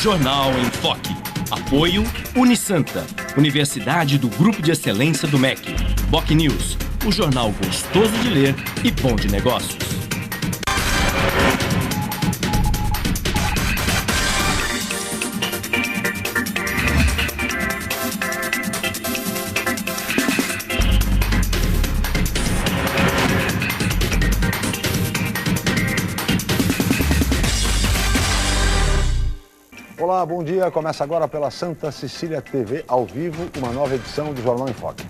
Jornal em Foque. Apoio Unisanta, Universidade do Grupo de Excelência do MEC. Boc News, o jornal gostoso de ler e bom de negócios. Olá, bom dia. Começa agora pela Santa Cecília TV, ao vivo, uma nova edição do Jornal em Foque.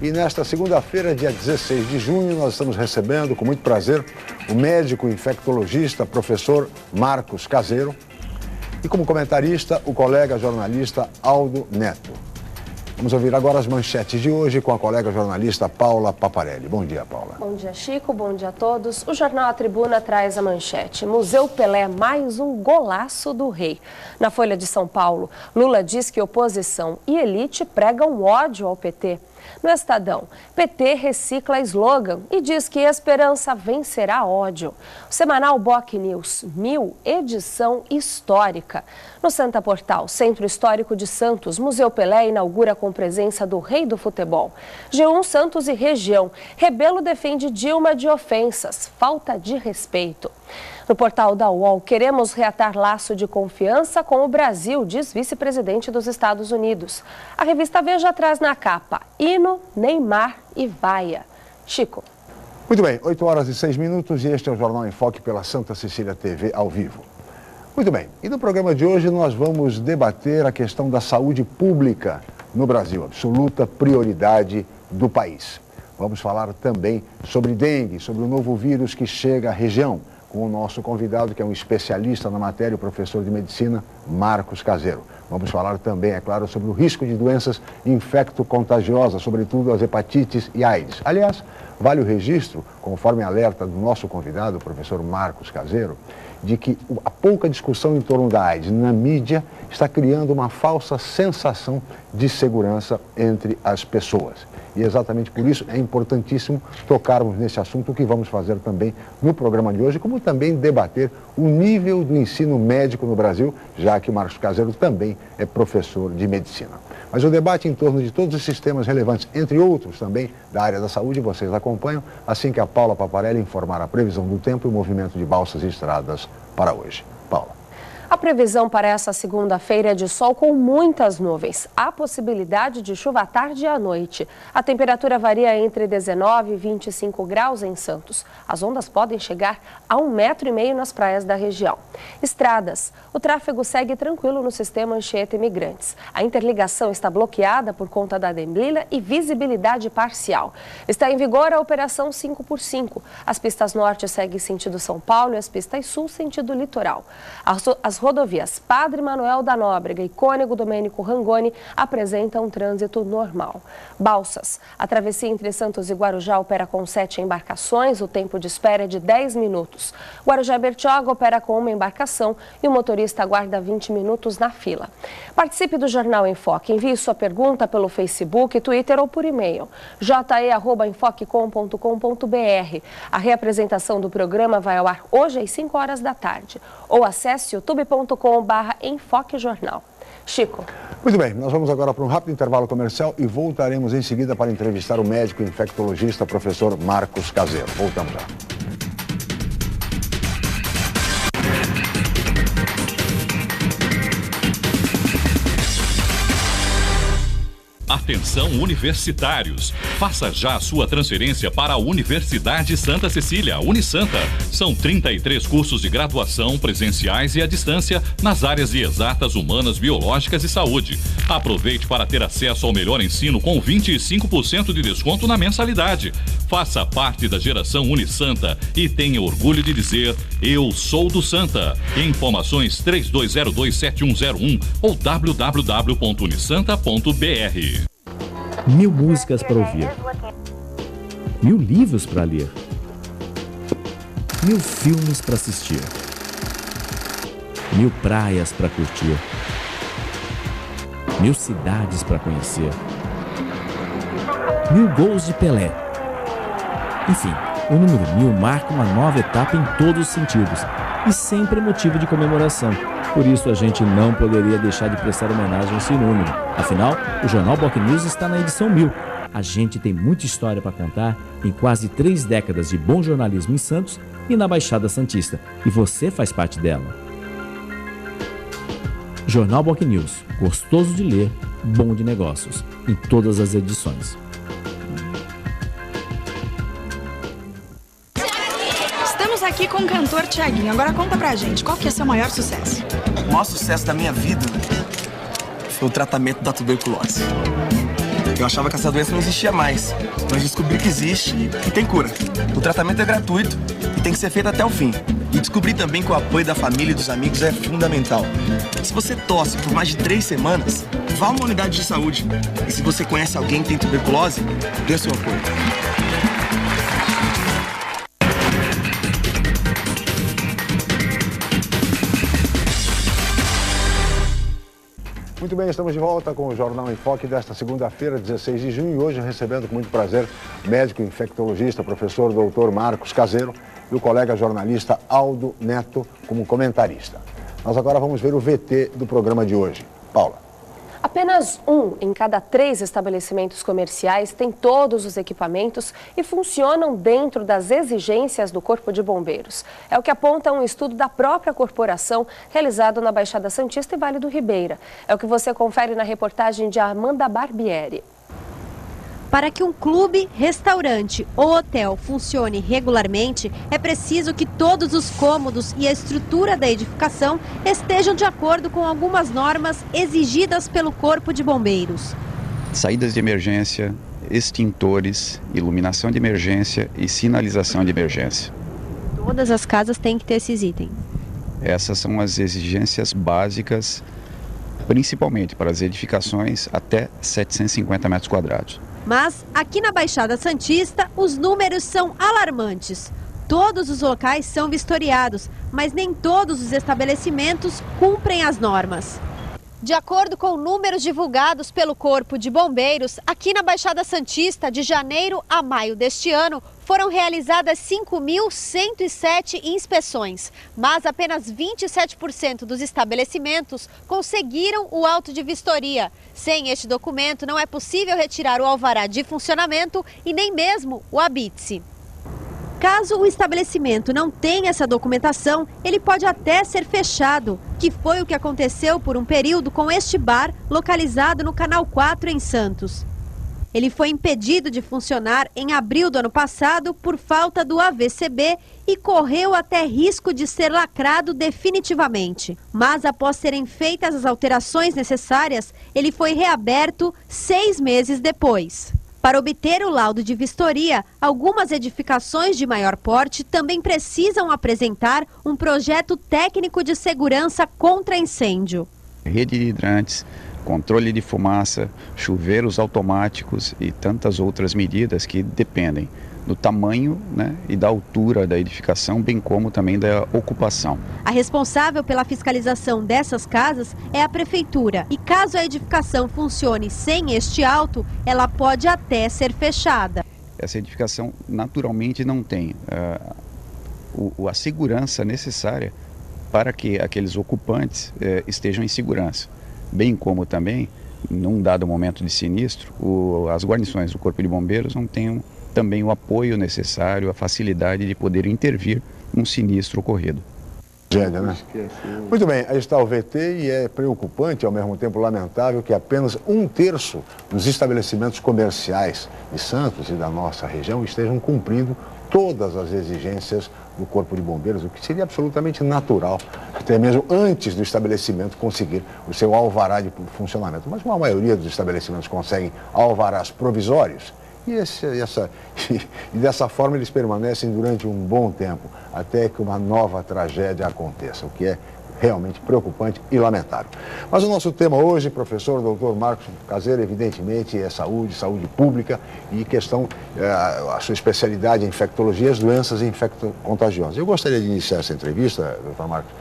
E nesta segunda-feira, dia 16 de junho, nós estamos recebendo, com muito prazer, o médico infectologista, professor Marcos Caseiro, e como comentarista, o colega jornalista Aldo Neto. Vamos ouvir agora as manchetes de hoje com a colega jornalista Paula Paparelli. Bom dia, Paula. Bom dia, Chico. Bom dia a todos. O jornal A Tribuna traz a manchete. Museu Pelé, mais um golaço do rei. Na Folha de São Paulo, Lula diz que oposição e elite pregam ódio ao PT. No Estadão, PT recicla slogan e diz que esperança vencerá ódio. O semanal Boc News 1000, edição histórica. No Santa Portal, Centro Histórico de Santos, Museu Pelé inaugura com presença do rei do futebol. G1 Santos e região. Rebelo defende Dilma de ofensas, falta de respeito. No portal da UOL, queremos reatar laço de confiança com o Brasil, diz vice-presidente dos Estados Unidos. A revista Veja traz na capa hino, Neymar e vaia. Chico. Muito bem, 8 horas e 6 minutos e este é o Jornal em Foque pela Santa Cecília TV ao vivo. Muito bem, e no programa de hoje nós vamos debater a questão da saúde pública no Brasil, absoluta prioridade do país. Vamos falar também sobre dengue, sobre o novo vírus que chega à região, com o nosso convidado, que é um especialista na matéria, o professor de medicina, Marcos Caseiro. Vamos falar também, é claro, sobre o risco de doenças infecto-contagiosas, sobretudo as hepatites e AIDS. Aliás, vale o registro, conforme alerta do nosso convidado, o professor Marcos Caseiro, de que a pouca discussão em torno da AIDS na mídia está criando uma falsa sensação de segurança entre as pessoas. E exatamente por isso é importantíssimo tocarmos nesse assunto, o que vamos fazer também no programa de hoje, como também debater o nível do ensino médico no Brasil, já que o Marcos Caseiro também é professor de medicina. Mas o debate em torno de todos esses temas relevantes, entre outros também da área da saúde, vocês acompanham assim que a Paula Paparelli informar a previsão do tempo e o movimento de balsas e estradas para hoje. Paula. A previsão para essa segunda-feira é de sol com muitas nuvens. Há possibilidade de chuva à tarde e à noite. A temperatura varia entre 19 e 25 graus em Santos. As ondas podem chegar a 1,5 metro nas praias da região. Estradas. O tráfego segue tranquilo no sistema Anchieta Imigrantes. A interligação está bloqueada por conta da neblina e visibilidade parcial. Está em vigor a operação 5x5. As pistas norte seguem sentido São Paulo e as pistas sul sentido litoral. As rodovias Padre Manuel da Nóbrega e Cônego Domênico Rangoni apresentam um trânsito normal. Balsas. A travessia entre Santos e Guarujá opera com 7 embarcações. O tempo de espera é de 10 minutos. Guarujá-Bertioga opera com uma embarcação e o motorista aguarda 20 minutos na fila. Participe do Jornal em Foque. Envie sua pergunta pelo Facebook, Twitter ou por e-mail. je@enfoquecom.com.br. A reapresentação do programa vai ao ar hoje às 5 horas da tarde. Ou acesse youtube.com/enfoquejornal. Chico. Muito bem, nós vamos agora para um rápido intervalo comercial e voltaremos em seguida para entrevistar o médico infectologista, professor Marcos Caseiro. Voltamos já. Atenção universitários, faça já a sua transferência para a Universidade Santa Cecília, Unisanta. São 33 cursos de graduação presenciais e à distância nas áreas de exatas, humanas, biológicas e saúde. Aproveite para ter acesso ao melhor ensino com 25% de desconto na mensalidade. Faça parte da geração Unisanta e tenha orgulho de dizer: eu sou do Santa. Informações 32027101 ou www.unisanta.br. 1000 músicas para ouvir, 1000 livros para ler, 1000 filmes para assistir, 1000 praias para curtir, 1000 cidades para conhecer, 1000 gols de Pelé. Enfim, o número 1000 marca uma nova etapa em todos os sentidos e sempre motivo de comemoração. Por isso a gente não poderia deixar de prestar homenagem a esse número. Afinal, o Jornal BocNews está na edição 1000. A gente tem muita história para contar em quase 3 décadas de bom jornalismo em Santos e na Baixada Santista. E você faz parte dela. Jornal BocNews, gostoso de ler, bom de negócios, em todas as edições. Estamos aqui com o cantor Thiaguinho. Agora conta pra gente, qual que é seu maior sucesso? O maior sucesso da minha vida foi o tratamento da tuberculose. Eu achava que essa doença não existia mais, mas descobri que existe e tem cura. O tratamento é gratuito e tem que ser feito até o fim. E descobri também que o apoio da família e dos amigos é fundamental. Se você tosse por mais de 3 semanas, vá a uma unidade de saúde. E se você conhece alguém que tem tuberculose, dê seu apoio. Muito bem, estamos de volta com o Jornal em Foque desta segunda-feira, 16 de junho, e hoje recebendo com muito prazer o médico infectologista, professor Dr. Marcos Caseiro e o colega jornalista Aldo Neto como comentarista. Nós agora vamos ver o VT do programa de hoje. Paula. Apenas 1 em cada 3 estabelecimentos comerciais tem todos os equipamentos e funcionam dentro das exigências do Corpo de Bombeiros. É o que aponta um estudo da própria corporação realizado na Baixada Santista e Vale do Ribeira. É o que você confere na reportagem de Amanda Barbieri. Para que um clube, restaurante ou hotel funcione regularmente, é preciso que todos os cômodos e a estrutura da edificação estejam de acordo com algumas normas exigidas pelo Corpo de Bombeiros. Saídas de emergência, extintores, iluminação de emergência e sinalização de emergência. Todas as casas têm que ter esses itens. Essas são as exigências básicas, principalmente para as edificações até 750 metros quadrados. Mas, aqui na Baixada Santista, os números são alarmantes. Todos os locais são vistoriados, mas nem todos os estabelecimentos cumprem as normas. De acordo com números divulgados pelo Corpo de Bombeiros, aqui na Baixada Santista, de janeiro a maio deste ano, foram realizadas 5.107 inspeções, mas apenas 27% dos estabelecimentos conseguiram o auto de vistoria. Sem este documento, não é possível retirar o alvará de funcionamento e nem mesmo o habite-se. Caso o estabelecimento não tenha essa documentação, ele pode até ser fechado, que foi o que aconteceu por um período com este bar localizado no Canal 4 em Santos. Ele foi impedido de funcionar em abril do ano passado por falta do AVCB e correu até risco de ser lacrado definitivamente. Mas após serem feitas as alterações necessárias, ele foi reaberto 6 meses depois. Para obter o laudo de vistoria, algumas edificações de maior porte também precisam apresentar um projeto técnico de segurança contra incêndio. Rede de hidrantes, controle de fumaça, chuveiros automáticos e tantas outras medidas que dependem do tamanho, e da altura da edificação, bem como também da ocupação. A responsável pela fiscalização dessas casas é a prefeitura. E caso a edificação funcione sem este auto, ela pode até ser fechada. Essa edificação naturalmente não tem a segurança necessária para que aqueles ocupantes estejam em segurança. Bem como também, num dado momento de sinistro, as guarnições do Corpo de Bombeiros não têm também o apoio necessário, a facilidade de poder intervir num sinistro ocorrido. Muito bem, aí está o VT e é preocupante, ao mesmo tempo lamentável, que apenas 1/3 dos estabelecimentos comerciais de Santos e da nossa região estejam cumprindo todas as exigências do Corpo de Bombeiros, o que seria absolutamente natural, até mesmo antes do estabelecimento conseguir o seu alvará de funcionamento. Mas a maioria dos estabelecimentos conseguem alvarás provisórios e dessa forma eles permanecem durante um bom tempo, até que uma nova tragédia aconteça, o que é realmente preocupante e lamentável. Mas o nosso tema hoje, professor Dr. Marcos Caseiro, evidentemente é saúde pública e a sua especialidade em infectologia, as doenças infecto-contagiosas. Eu gostaria de iniciar essa entrevista, Dr. Marcos,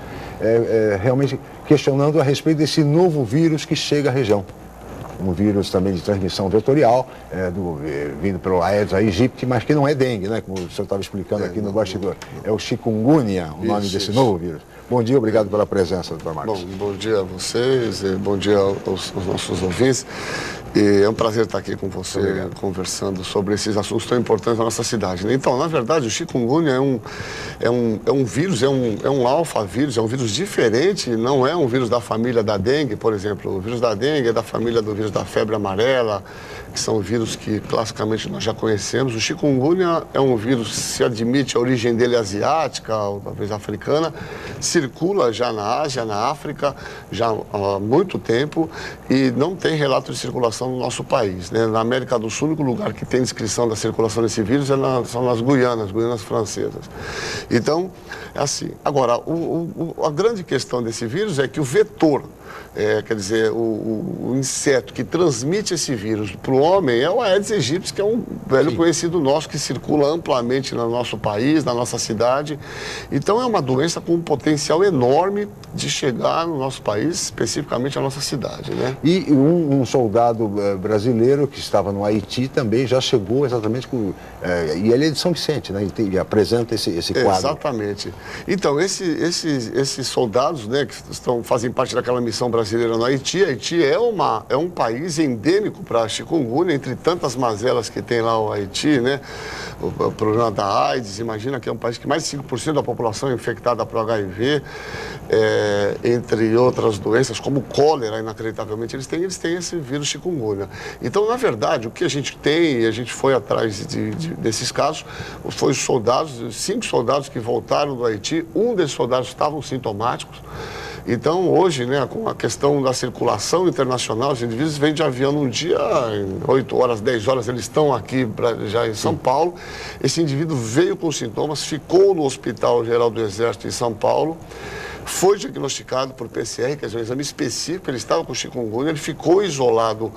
realmente questionando a respeito desse novo vírus que chega à região. Um vírus também de transmissão vetorial, vindo pelo Aedes aegypti, mas que não é dengue, como o senhor estava explicando aqui no bastidor. É o chikungunya, o nome desse novo vírus. Bom dia, obrigado pela presença, doutor Marcos. Bom dia a vocês, bom dia aos nossos ouvintes. E é um prazer estar aqui com você, conversando sobre esses assuntos tão importantes da nossa cidade, né? Então, na verdade, o chikungunya é um vírus, é um alfa-vírus, é um vírus diferente, não é um vírus da família da dengue, por exemplo. O vírus da dengue é da família do vírus da febre amarela, que são vírus que classicamente nós já conhecemos. O chikungunya é um vírus que se admite a origem dele asiática, ou talvez africana, circula já na Ásia, na África, já há muito tempo, e não tem relato de circulação no nosso país, né? Na América do Sul, o único lugar que tem descrição da circulação desse vírus são nas Guianas francesas. Então, é assim. Agora, a grande questão desse vírus é que o vetor, quer dizer, o inseto que transmite esse vírus para o homem é o Aedes aegypti, que é um velho conhecido nosso, que circula amplamente no nosso país, na nossa cidade. Então, é uma doença com um potencial enorme de chegar no nosso país, especificamente a nossa cidade, né? E um soldado brasileiro que estava no Haiti também já chegou exatamente com... e ele é de São Vicente, né? E apresenta esse quadro. Exatamente. Então, esses soldados, né, que fazem parte daquela missão brasileira no Haiti, Haiti é um país endêmico para chikungunya, entre tantas mazelas que tem lá o Haiti, né? O problema da AIDS, imagina que é um país que mais de 5% da população é infectada por HIV, entre outras doenças, como cólera, inacreditavelmente, eles têm esse vírus chikungunya. Então, na verdade, o que a gente tem, e a gente foi atrás desses casos, foi os soldados, 5 soldados que voltaram do Haiti, um desses soldados estavam sintomáticos. Então, hoje, né, com a questão da circulação internacional, os indivíduos vêm de avião num dia, em 8 horas, 10 horas, eles estão aqui já em São Paulo. Esse indivíduo veio com sintomas, ficou no Hospital Geral do Exército em São Paulo, foi diagnosticado por PCR, que é um exame específico, ele estava com chikungunya, ele ficou isolado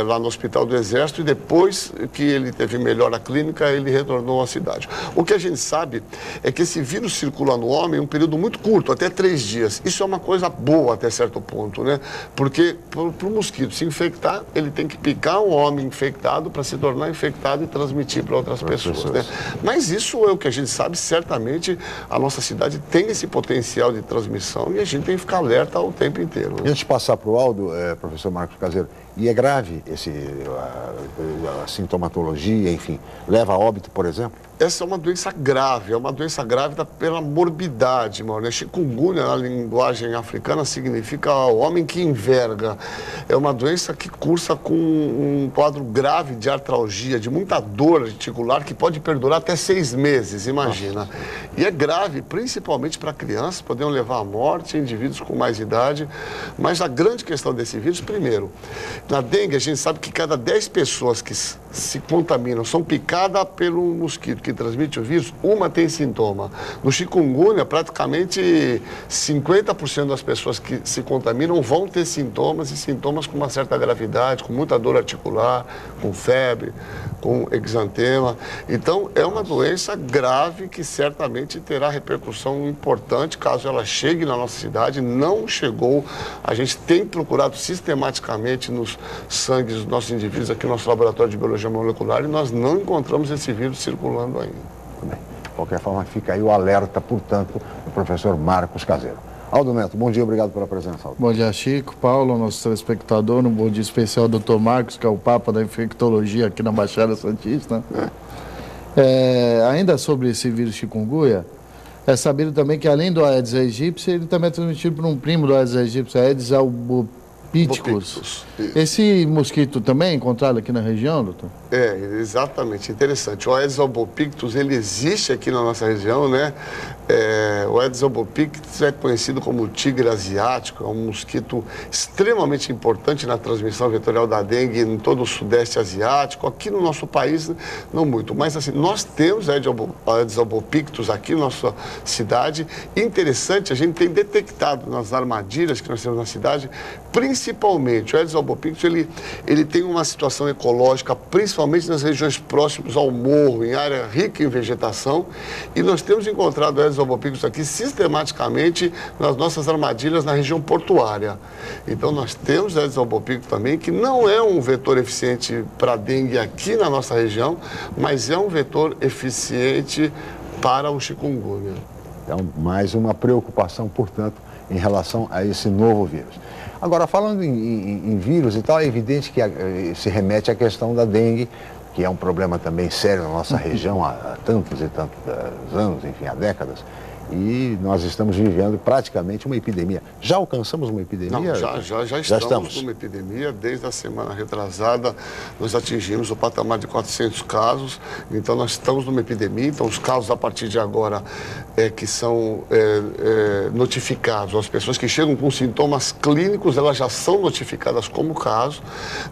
lá no Hospital do Exército e depois que ele teve melhora clínica, ele retornou à cidade. O que a gente sabe é que esse vírus circula no homem em um período muito curto, até 3 dias. Isso é uma coisa boa até certo ponto, né? Porque para o mosquito se infectar, ele tem que picar um homem infectado para se tornar infectado e transmitir para outras pessoas, né? Mas isso é o que a gente sabe, certamente a nossa cidade tem esse potencial de transmissão e a gente tem que ficar alerta o tempo inteiro, né? Antes de passar para o Aldo, professor Marcos Caseiro, e é grave a sintomatologia, enfim, leva a óbito, por exemplo? Essa é uma doença grave pela morbidade, mano. Chikungunya, na linguagem africana, significa o homem que enverga. É uma doença que cursa com um quadro grave de artralgia, de muita dor articular, que pode perdurar até 6 meses, imagina. Nossa. E é grave, principalmente para crianças, podem levar à morte, indivíduos com mais idade. Mas a grande questão desse vírus, primeiro, na dengue a gente sabe que cada 10 pessoas que se contaminam, são picadas pelo mosquito que transmite o vírus, uma tem sintoma. No chikungunya, praticamente 50% das pessoas que se contaminam vão ter sintomas, e sintomas com uma certa gravidade, com muita dor articular, com febre, com exantema. Então, é uma doença grave que certamente terá repercussão importante caso ela chegue na nossa cidade. Não chegou, a gente tem procurado sistematicamente nos sangues dos nossos indivíduos aqui no nosso laboratório de biologia molecular e nós não encontramos esse vírus circulando ainda. Bem, de qualquer forma, fica aí o alerta, portanto, do professor Marcos Caseiro. Aldo Neto, bom dia, obrigado pela presença, Aldo. Bom dia, Chico, Paulo, nosso telespectador, um bom dia especial ao doutor Marcos, que é o Papa da Infectologia aqui na Baixada Santista. Ainda sobre esse vírus chikungunya, é sabido também que além do Aedes aegypti, ele também é transmitido por um primo do Aedes aegypti, Aedes albopictus. Esse mosquito também é encontrado aqui na região, doutor? Exatamente, interessante. O Aedes albopictus, ele existe aqui na nossa região, né? O Aedes albopictus é conhecido como tigre asiático, é um mosquito extremamente importante na transmissão vetorial da dengue em todo o sudeste asiático. Aqui no nosso país, não muito, mas assim, nós temos Aedes albopictus aqui na nossa cidade. Interessante, a gente tem detectado nas armadilhas que nós temos na cidade, principalmente o Aedes albopictus, ele tem uma situação ecológica, principalmente nas regiões próximas ao morro, em área rica em vegetação, e nós temos encontrado Aedes albopictus aqui sistematicamente nas nossas armadilhas na região portuária. Então nós temos Aedes albopictus também, que não é um vetor eficiente para dengue aqui na nossa região, mas é um vetor eficiente para o chikungunya. Então, mais uma preocupação, portanto, em relação a esse novo vírus. Agora, falando em vírus e tal, é evidente que se remete à questão da dengue, que é um problema também sério na nossa região há tantos e tantos anos, enfim, há décadas. E nós estamos vivendo praticamente uma epidemia. Já alcançamos uma epidemia? Não, já estamos numa epidemia. Desde a semana retrasada, nós atingimos o patamar de 400 casos. Então, nós estamos numa epidemia. Então, os casos, a partir de agora, que são notificados, as pessoas que chegam com sintomas clínicos, elas já são notificadas como caso.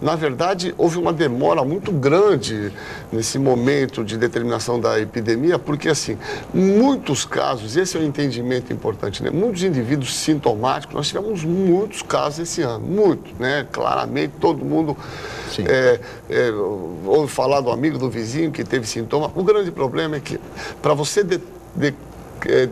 Na verdade, houve uma demora muito grande nesse momento de determinação da epidemia, porque, assim, muitos casos, esse é um entendimento importante, né? Muitos indivíduos sintomáticos, nós tivemos muitos casos esse ano, muitos, né? Claramente, todo mundo ouve falar do amigo, do vizinho que teve sintoma. O grande problema é que, para você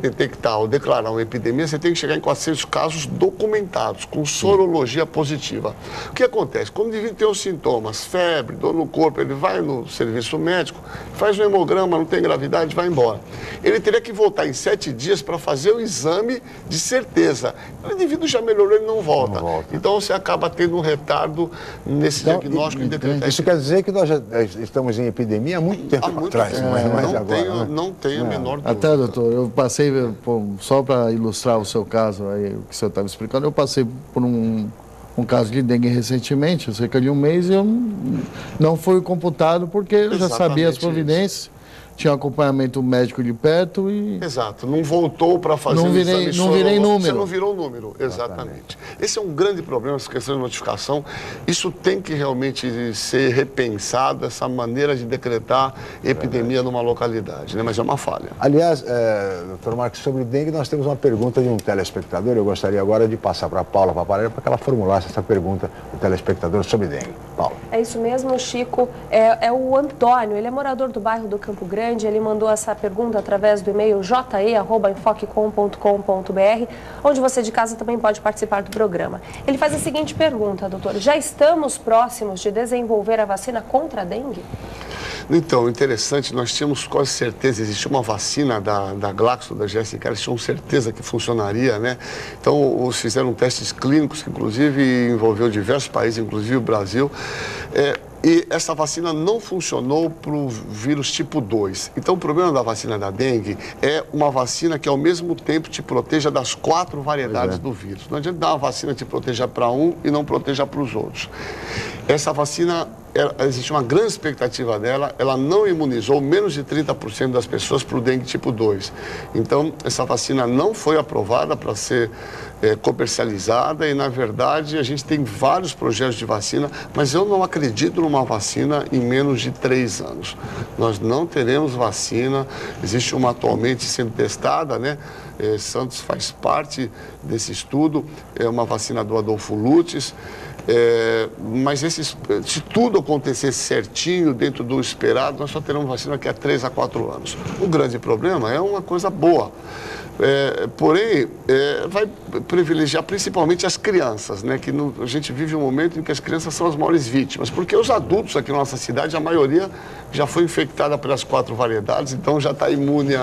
detectar ou declarar uma epidemia, você tem que chegar em 400 casos documentados, com sorologia positiva. O que acontece? Quando o indivíduo tem os sintomas, febre, dor no corpo, ele vai no serviço médico, faz um hemograma, não tem gravidade, vai embora. Ele teria que voltar em 7 dias para fazer o exame de certeza. O indivíduo já melhorou, ele não volta. Então, você acaba tendo um retardo nesse diagnóstico. Isso quer dizer que nós já estamos em epidemia há muito tempo atrás, mas agora. Não tenho a menor dúvida. Até, doutor, eu passei, só para ilustrar o seu caso, aí, o que o senhor estava explicando, eu passei por um caso de dengue recentemente, cerca de um mês, e eu não fui computado porque eu já sabia as providências. Tinha um acompanhamento médico de perto e... Exato, não voltou para fazer não virei número. Você não virou número, exatamente. Esse é um grande problema, essa questão de notificação. Isso tem que realmente ser repensado, essa maneira de decretar epidemia numa localidade, né? Mas é uma falha. Aliás, doutor Marcos, sobre dengue, nós temos uma pergunta de um telespectador. Eu gostaria agora de passar para a Paula Paparelli para que ela formulasse essa pergunta do telespectador sobre dengue. Paula. É isso mesmo, Chico. É o Antônio, ele é morador do bairro do Campo Grande. Ele mandou essa pergunta através do e-mail je@enfoquecom.com.br, onde você de casa também pode participar do programa. Ele faz a seguinte pergunta, doutor: já estamos próximos de desenvolver a vacina contra a dengue? Então, interessante, nós tínhamos quase certeza, existia uma vacina da Glaxo, da GSK, eles tinham certeza que funcionaria, né? Então, fizeram testes clínicos, que inclusive envolveu diversos países, inclusive o Brasil. E essa vacina não funcionou para o vírus tipo 2. Então, o problema da vacina da dengue é uma vacina que, ao mesmo tempo, te proteja das 4 variedades do vírus. Não adianta dar uma vacina que te proteja para um e não proteja para os outros. Essa vacina, existe uma grande expectativa dela, ela não imunizou menos de 30% das pessoas para o dengue tipo 2. Então, essa vacina não foi aprovada para ser comercializada e, na verdade, a gente tem vários projetos de vacina, mas eu não acredito numa vacina em menos de 3 anos. Nós não teremos vacina, existe uma atualmente sendo testada, né? Santos faz parte desse estudo, é uma vacina do Adolfo Lutz. Mas se tudo acontecer certinho, dentro do esperado, nós só teremos vacina daqui a 3 a 4 anos. O grande problema é uma coisa boa. Porém, vai privilegiar principalmente as crianças, né? Que a gente vive um momento em que as crianças são as maiores vítimas, porque os adultos aqui na nossa cidade, a maioria já foi infectada pelas 4 variedades, então já está imune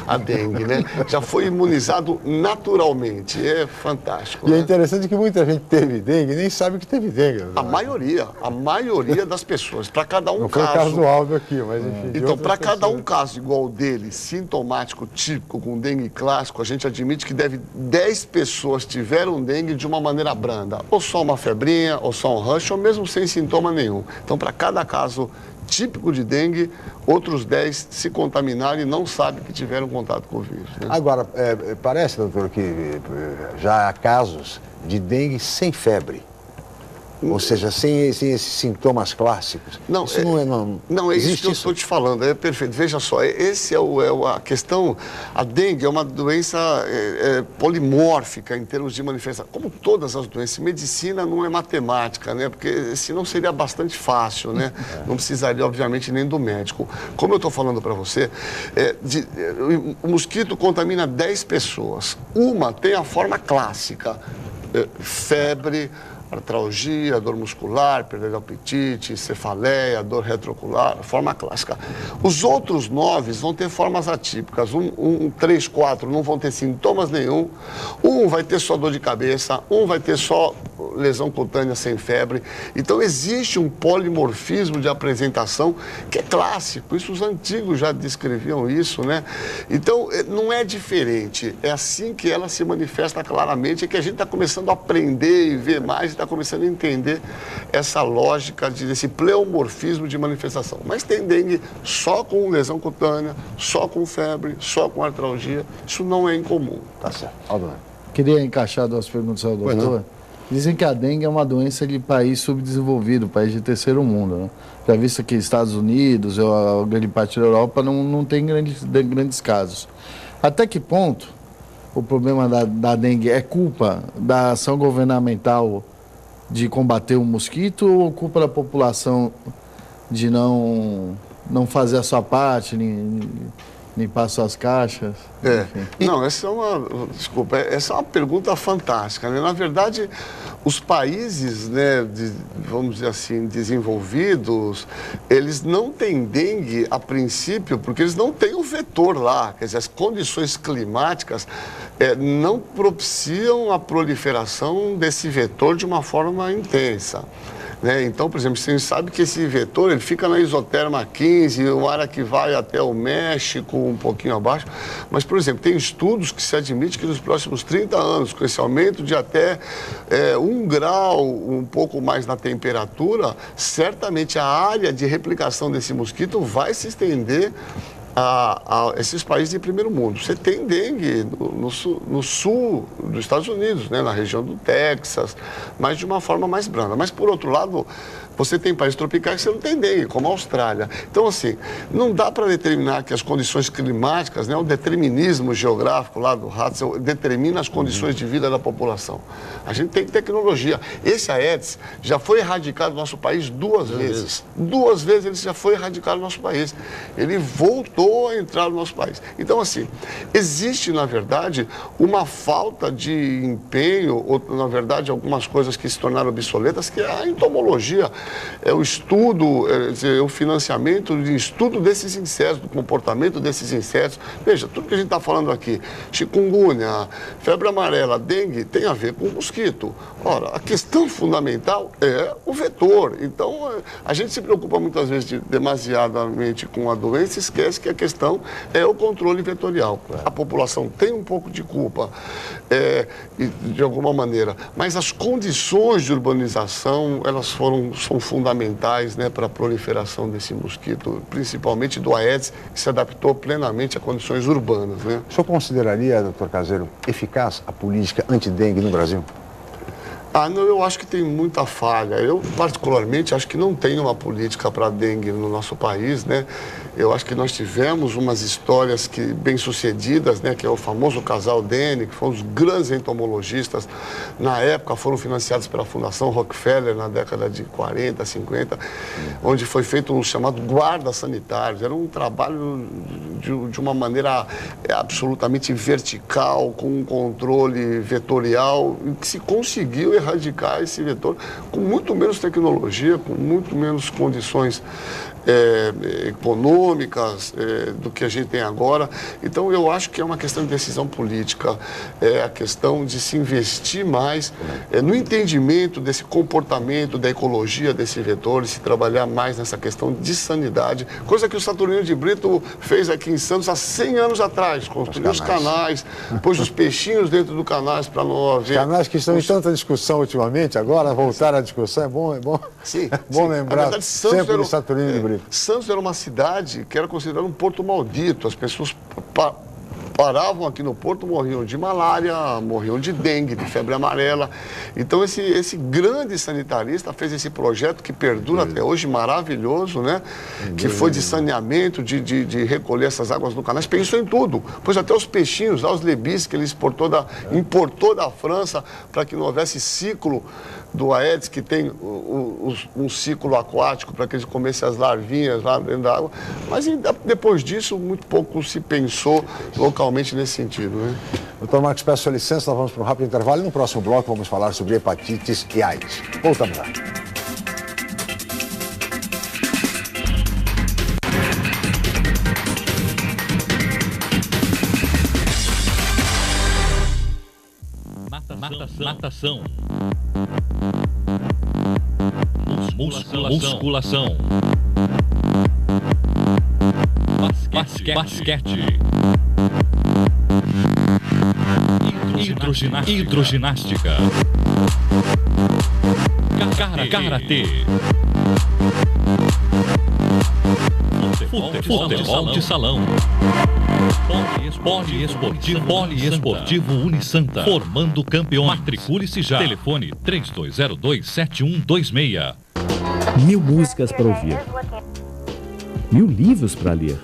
à dengue, né? Já foi imunizado naturalmente, é fantástico. E é interessante que muita gente teve dengue e nem sabe que teve dengue. A maioria das pessoas, para cada um não caso... Não foi o caso do Aldo aqui, mas enfim... Então, para cada um caso igual dele, sintomático, típico, com dengue clássico, a gente admite que 10 pessoas tiveram dengue de uma maneira branda, ou só uma febrinha, ou só um rush, ou mesmo sem sintoma nenhum. Então, para cada caso típico de dengue, outros 10 se contaminaram e não sabem que tiveram contato com o vírus, né? Agora, parece, doutor, que já há casos de dengue sem febre. Ou seja, sem esses sintomas clássicos. Não, isso não é isso que eu estou te falando, é perfeito. Veja só, esse é a questão. A dengue é uma doença polimórfica em termos de manifestação. Como todas as doenças, medicina não é matemática, né? Porque senão seria bastante fácil, né? Não precisaria, obviamente, nem do médico. Como eu estou falando para você, o mosquito contamina 10 pessoas. Uma tem a forma clássica, febre, artralgia, dor muscular, perda de apetite, cefaleia, dor retroocular, forma clássica. Os outros 9 vão ter formas atípicas, 3, 4 não vão ter sintomas nenhum, um vai ter só dor de cabeça, um vai ter só lesão cutânea sem febre. Então existe um polimorfismo de apresentação que é clássico, isso os antigos já descreviam isso, né? Então não é diferente, é assim que ela se manifesta claramente, é que a gente está começando a aprender e ver mais, está começando a entender essa lógica desse pleomorfismo de manifestação. Mas tem dengue só com lesão cutânea, só com febre, só com artralgia, isso não é incomum. Tá certo. Aldona. Queria encaixar 2 perguntas ao doutor. Dizem que a dengue é uma doença de país subdesenvolvido, país de terceiro mundo, né? Já visto que Estados Unidos ou a grande parte da Europa não tem grandes casos. Até que ponto o problema da dengue é culpa da ação governamental de combater o mosquito ou culpa da população de não fazer a sua parte, limpar suas caixas? Não, essa é uma pergunta fantástica, né? Na verdade, os países, né, vamos dizer assim, desenvolvidos, eles não têm dengue a princípio porque eles não têm o vetor lá. Quer dizer, as condições climáticas não propiciam a proliferação desse vetor de uma forma intensa. Né? Então, por exemplo, você sabe que esse vetor ele fica na isoterma 15, uma área que vai até o México, um pouquinho abaixo. Mas, por exemplo, tem estudos que se admite que nos próximos 30 anos, com esse aumento de até 1 grau, um pouco mais na temperatura, certamente a área de replicação desse mosquito vai se estender a esses países de primeiro mundo. Você tem dengue no sul dos Estados Unidos, né, na região do Texas, mas de uma forma mais branda. Mas, por outro lado, você tem países tropicais que você não tem dengue, como a Austrália. Então, assim, não dá para determinar que as condições climáticas, né, o determinismo geográfico lá do Ratzel determina as condições de vida da população. A gente tem tecnologia. Esse Aedes já foi erradicado no nosso país 2 vezes. 2 vezes ele já foi erradicado no nosso país. Ele voltou a entrar no nosso país. Então, assim, existe, na verdade, uma falta de empenho, ou, na verdade, algumas coisas que se tornaram obsoletas, que é a entomologia. É o estudo, o financiamento de estudo desses insetos, do comportamento desses insetos. Veja, tudo que a gente está falando aqui, chikungunya, febre amarela, dengue, tem a ver com o mosquito. Ora, a questão fundamental é o vetor. Então, a gente se preocupa muitas vezes demasiadamente com a doença e esquece que a questão é o controle vetorial. A população tem um pouco de culpa, de alguma maneira, mas as condições de urbanização, elas são fundamentais, né, para a proliferação desse mosquito, principalmente do Aedes, que se adaptou plenamente a condições urbanas, né? O senhor consideraria, doutor Caseiro, eficaz a política anti-dengue no Brasil? Não, eu acho que tem muita falha. Eu, particularmente, acho que não tem uma política para dengue no nosso país, né? Eu acho que nós tivemos umas histórias bem-sucedidas, né? Que é o famoso casal Dene, que foram os grandes entomologistas. Na época, foram financiados pela Fundação Rockefeller, na década de 40, 50, onde foi feito um chamado guarda sanitários. Era um trabalho de uma maneira absolutamente vertical, com um controle vetorial, em que se conseguiu erradicar esse vetor com muito menos tecnologia, com muito menos condições econômicas do que a gente tem agora. Então, eu acho que é uma questão de decisão política, é a questão de se investir mais no entendimento desse comportamento, da ecologia desse vetor, e se trabalhar mais nessa questão de sanidade, coisa que o Saturnino de Brito fez aqui em Santos há 100 anos atrás, construiu os canais, pôs os peixinhos dentro do canais para não haver... Canais que estão em tanta discussão ultimamente, agora voltar à discussão, é bom sim, lembrar verdade, sempre do Saturnino de Brito. Santos era uma cidade que era considerada um porto maldito. As pessoas paravam aqui no porto, morriam de malária, morriam de dengue, de febre amarela. Então, esse grande sanitarista fez esse projeto que perdura até hoje, maravilhoso, né? Que foi de saneamento, de recolher essas águas no canal. Pensou em tudo. Pois até os peixinhos, os lebis, que ele importou da França para que não houvesse ciclo do Aedes, que tem um ciclo aquático para que eles comessem as larvinhas lá dentro da água. Mas depois disso, muito pouco se pensou localmente principalmente nesse sentido, né? Doutor Marcos, peço sua licença, nós vamos para um rápido intervalo e no próximo bloco vamos falar sobre hepatites e AIDS. Voltamos lá. Natação. Musculação. Basquete. Hidroginástica. Karatê. Futebol de salão. Poliesportivo Unisanta. Formando campeões. Matricule-se já. Telefone 3202-7126. 1000 músicas para ouvir. 1000 livros para ler.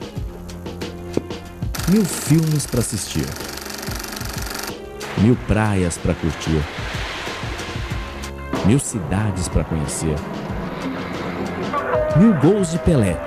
1000 filmes para assistir. 1000 praias para curtir. 1000 cidades para conhecer. 1000 gols de Pelé.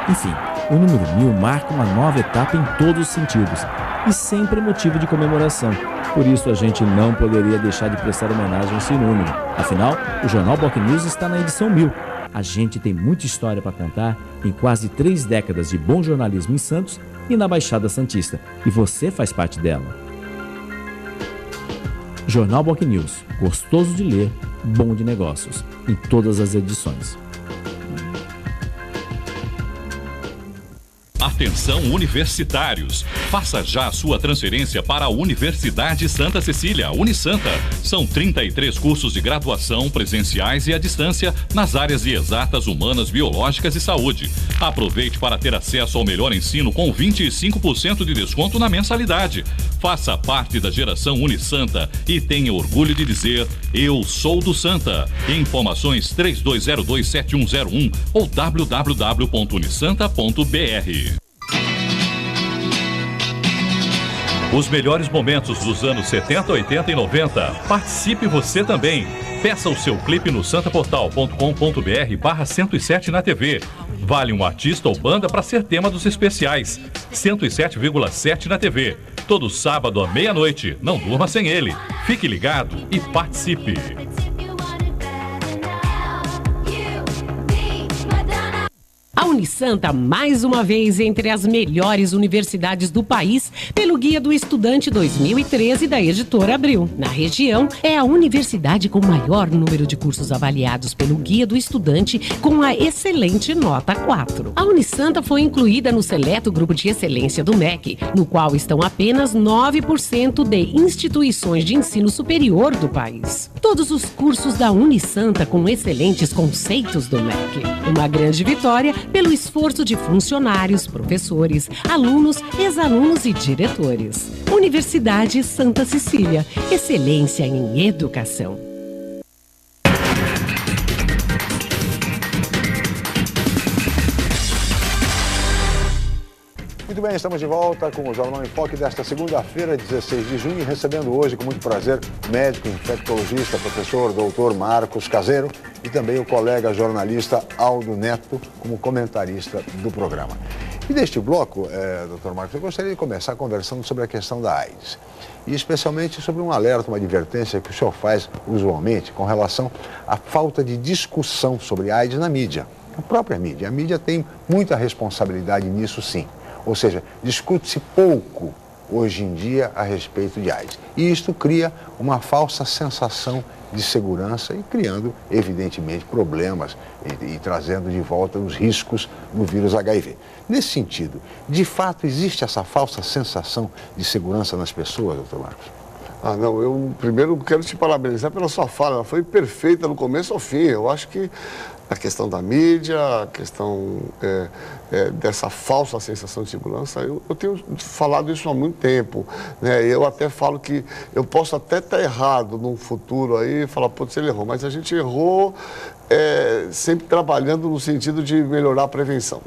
Enfim, o número 1000 marca uma nova etapa em todos os sentidos e sempre motivo de comemoração. Por isso a gente não poderia deixar de prestar homenagem a esse número. Afinal, o Jornal BocNews está na edição 1000. A gente tem muita história para contar em quase 3 décadas de bom jornalismo em Santos e na Baixada Santista. E você faz parte dela. Jornal BocNews, gostoso de ler, bom de negócios, em todas as edições. Atenção universitários, faça já a sua transferência para a Universidade Santa Cecília, Unisanta. São 33 cursos de graduação presenciais e à distância nas áreas de exatas, humanas, biológicas e saúde. Aproveite para ter acesso ao melhor ensino com 25% de desconto na mensalidade. Faça parte da geração Unisanta e tenha orgulho de dizer: eu sou do Santa. Informações 3202-7101 ou www.unisanta.br. Os melhores momentos dos anos 70, 80 e 90. Participe você também. Peça o seu clipe no santaportal.com.br/107 na TV. Vale um artista ou banda para ser tema dos especiais. 107,7 na TV. Todo sábado à meia-noite. Não durma sem ele. Fique ligado e participe. A Unisanta, mais uma vez, entre as melhores universidades do país, pelo Guia do Estudante 2013 da Editora Abril. Na região, é a universidade com maior número de cursos avaliados pelo Guia do Estudante, com a excelente nota 4. A Unisanta foi incluída no seleto grupo de excelência do MEC, no qual estão apenas 9% de instituições de ensino superior do país. Todos os cursos da Unisanta com excelentes conceitos do MEC. Uma grande vitória pelo esforço de funcionários, professores, alunos, ex-alunos e diretores. Universidade Santa Cecília, excelência em educação. Muito bem, estamos de volta com o Jornal em Foque desta segunda-feira, 16 de junho, recebendo hoje, com muito prazer, médico, infectologista, professor, doutor Marcos Caseiro e também o colega jornalista Aldo Neto, como comentarista do programa. E neste bloco, doutor Marcos, eu gostaria de começar conversando sobre a questão da AIDS. E especialmente sobre um alerta, uma advertência que o senhor faz usualmente com relação à falta de discussão sobre AIDS na mídia. A própria mídia. A mídia tem muita responsabilidade nisso, sim. Ou seja, discute-se pouco hoje em dia a respeito de AIDS. E isto cria uma falsa sensação de segurança e criando, evidentemente, problemas e trazendo de volta os riscos do vírus HIV. Nesse sentido, de fato, existe essa falsa sensação de segurança nas pessoas, doutor Marcos? Ah, não, eu primeiro quero te parabenizar pela sua fala, ela foi perfeita do começo ao fim. Eu acho que a questão da mídia, a questão dessa falsa sensação de segurança, eu tenho falado isso há muito tempo, né? Eu até falo que eu posso até estar errado num futuro aí, falar, pode ser, ele errou, mas a gente errou sempre trabalhando no sentido de melhorar a prevenção.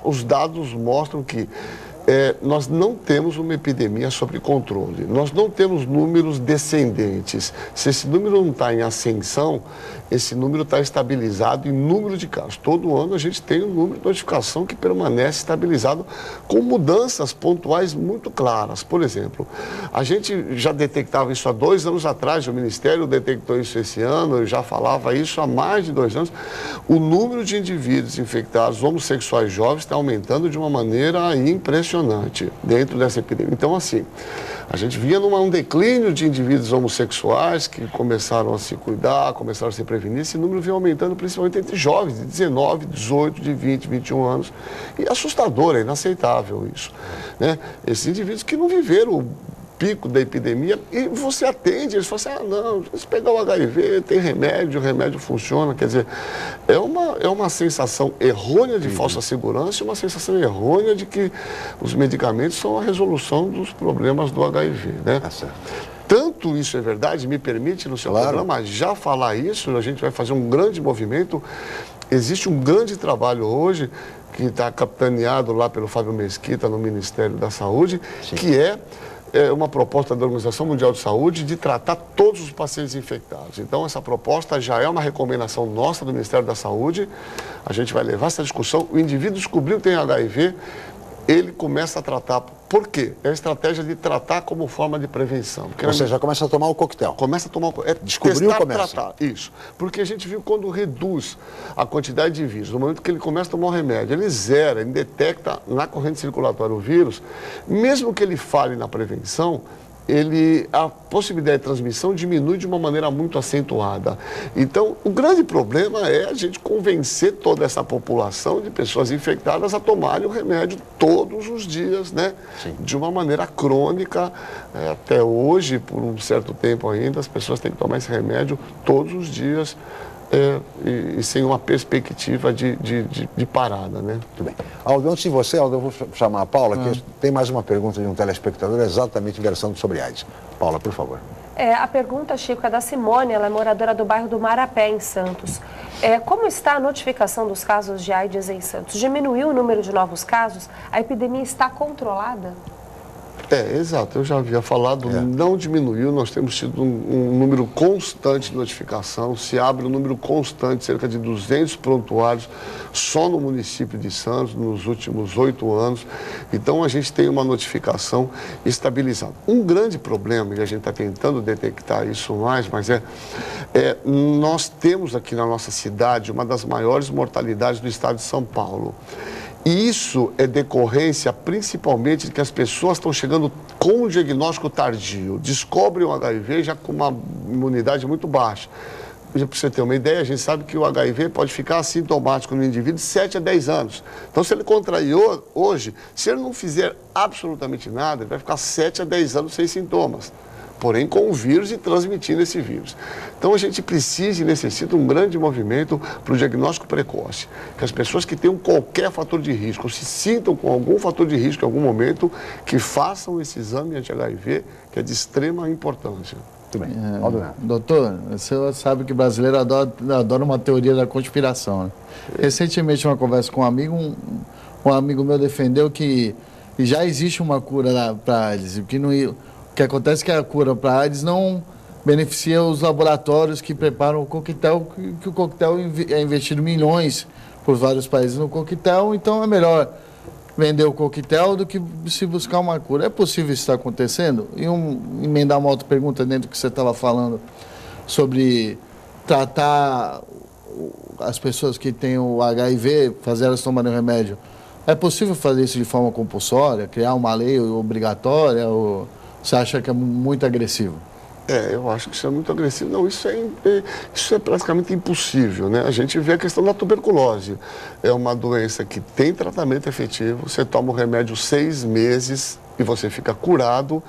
Os dados mostram que nós não temos uma epidemia sob controle, nós não temos números descendentes. Se esse número não está em ascensão, esse número está estabilizado em número de casos. Todo ano a gente tem um número de notificação que permanece estabilizado com mudanças pontuais muito claras. Por exemplo, a gente já detectava isso há 2 anos atrás, o Ministério detectou isso esse ano, eu já falava isso há mais de 2 anos. O número de indivíduos infectados homossexuais jovens está aumentando de uma maneira impressionante dentro dessa epidemia. Então, assim, a gente via um declínio de indivíduos homossexuais que começaram a se cuidar, começaram a se prevenir. Esse número vem aumentando principalmente entre jovens de 19, 18, de 20, 21 anos. E é assustador, é inaceitável isso, né? Esses indivíduos que não viveram o pico da epidemia, e você atende, eles falam assim, não, se pegar o HIV, tem remédio, o remédio funciona. Quer dizer, é uma sensação errônea de falsa segurança e uma sensação errônea de que os medicamentos são a resolução dos problemas do HIV, né? Tanto isso é verdade, me permite no seu programa já falar isso, a gente vai fazer um grande movimento. Existe um grande trabalho hoje que está capitaneado lá pelo Fábio Mesquita no Ministério da Saúde, que é uma proposta da Organização Mundial de Saúde de tratar todos os pacientes infectados. Então, essa proposta já é uma recomendação nossa do Ministério da Saúde. A gente vai levar essa discussão. O indivíduo descobriu que tem HIV, ele começa a tratar. Por quê? É a estratégia de tratar como forma de prevenção. Você já começa a tomar o coquetel. Começa a tomar o coquetel. Descobriu, testar, começa. Tratar. Isso. Porque a gente viu quando reduz a quantidade de vírus, no momento que ele começa a tomar o remédio, ele zera, ele detecta na corrente circulatória o vírus, mesmo que ele falhe na prevenção, a possibilidade de transmissão diminui de uma maneira muito acentuada. Então, o grande problema é a gente convencer toda essa população de pessoas infectadas a tomarem o remédio todos os dias, né? Sim. De uma maneira crônica. Até hoje, por um certo tempo ainda, as pessoas têm que tomar esse remédio todos os dias. E sem uma perspectiva de parada, né? Muito bem. Aldo, antes de você, Aldo, eu vou chamar a Paula, que tem mais uma pergunta de um telespectador exatamente versando sobre AIDS. Paula, por favor. A pergunta, Chico, é da Simone, ela é moradora do bairro do Marapé, em Santos. Como está a notificação dos casos de AIDS em Santos? Diminuiu o número de novos casos? A epidemia está controlada? Exato, eu já havia falado, não diminuiu, nós temos tido um número constante de notificação, se abre um número constante, cerca de 200 prontuários só no município de Santos nos últimos 8 anos, então a gente tem uma notificação estabilizada. Um grande problema, e a gente está tentando detectar isso mais, mas nós temos aqui na nossa cidade uma das maiores mortalidades do estado de São Paulo. E isso é decorrência principalmente de que as pessoas estão chegando com um diagnóstico tardio, descobrem o HIV já com uma imunidade muito baixa. Para você ter uma ideia, a gente sabe que o HIV pode ficar assintomático no indivíduo de 7 a 10 anos. Então, se ele contrair hoje, se ele não fizer absolutamente nada, ele vai ficar 7 a 10 anos sem sintomas. Porém com o vírus e transmitindo esse vírus. Então a gente precisa e necessita um grande movimento para o diagnóstico precoce. Que as pessoas que tenham qualquer fator de risco, ou se sintam com algum fator de risco em algum momento, que façam esse exame anti-HIV, que é de extrema importância. Muito bem. Doutor, você sabe que brasileiro adora uma teoria da conspiração, né? Recentemente, uma conversa com um amigo meu defendeu que já existe uma cura para AIDS, o que acontece é que a cura para AIDS não beneficia os laboratórios que preparam o coquetel, que o coquetel é investido milhões por vários países no coquetel, então é melhor vender o coquetel do que se buscar uma cura. É possível isso estar acontecendo? E emendar uma outra pergunta dentro do que você estava falando sobre tratar as pessoas que têm o HIV, fazer elas tomarem o remédio. É possível fazer isso de forma compulsória, criar uma lei obrigatória, ou você acha que é muito agressivo? Eu acho que isso é muito agressivo. Não, isso é praticamente impossível, né? A gente vê a questão da tuberculose. É uma doença que tem tratamento efetivo, você toma o remédio 6 meses e você fica curado.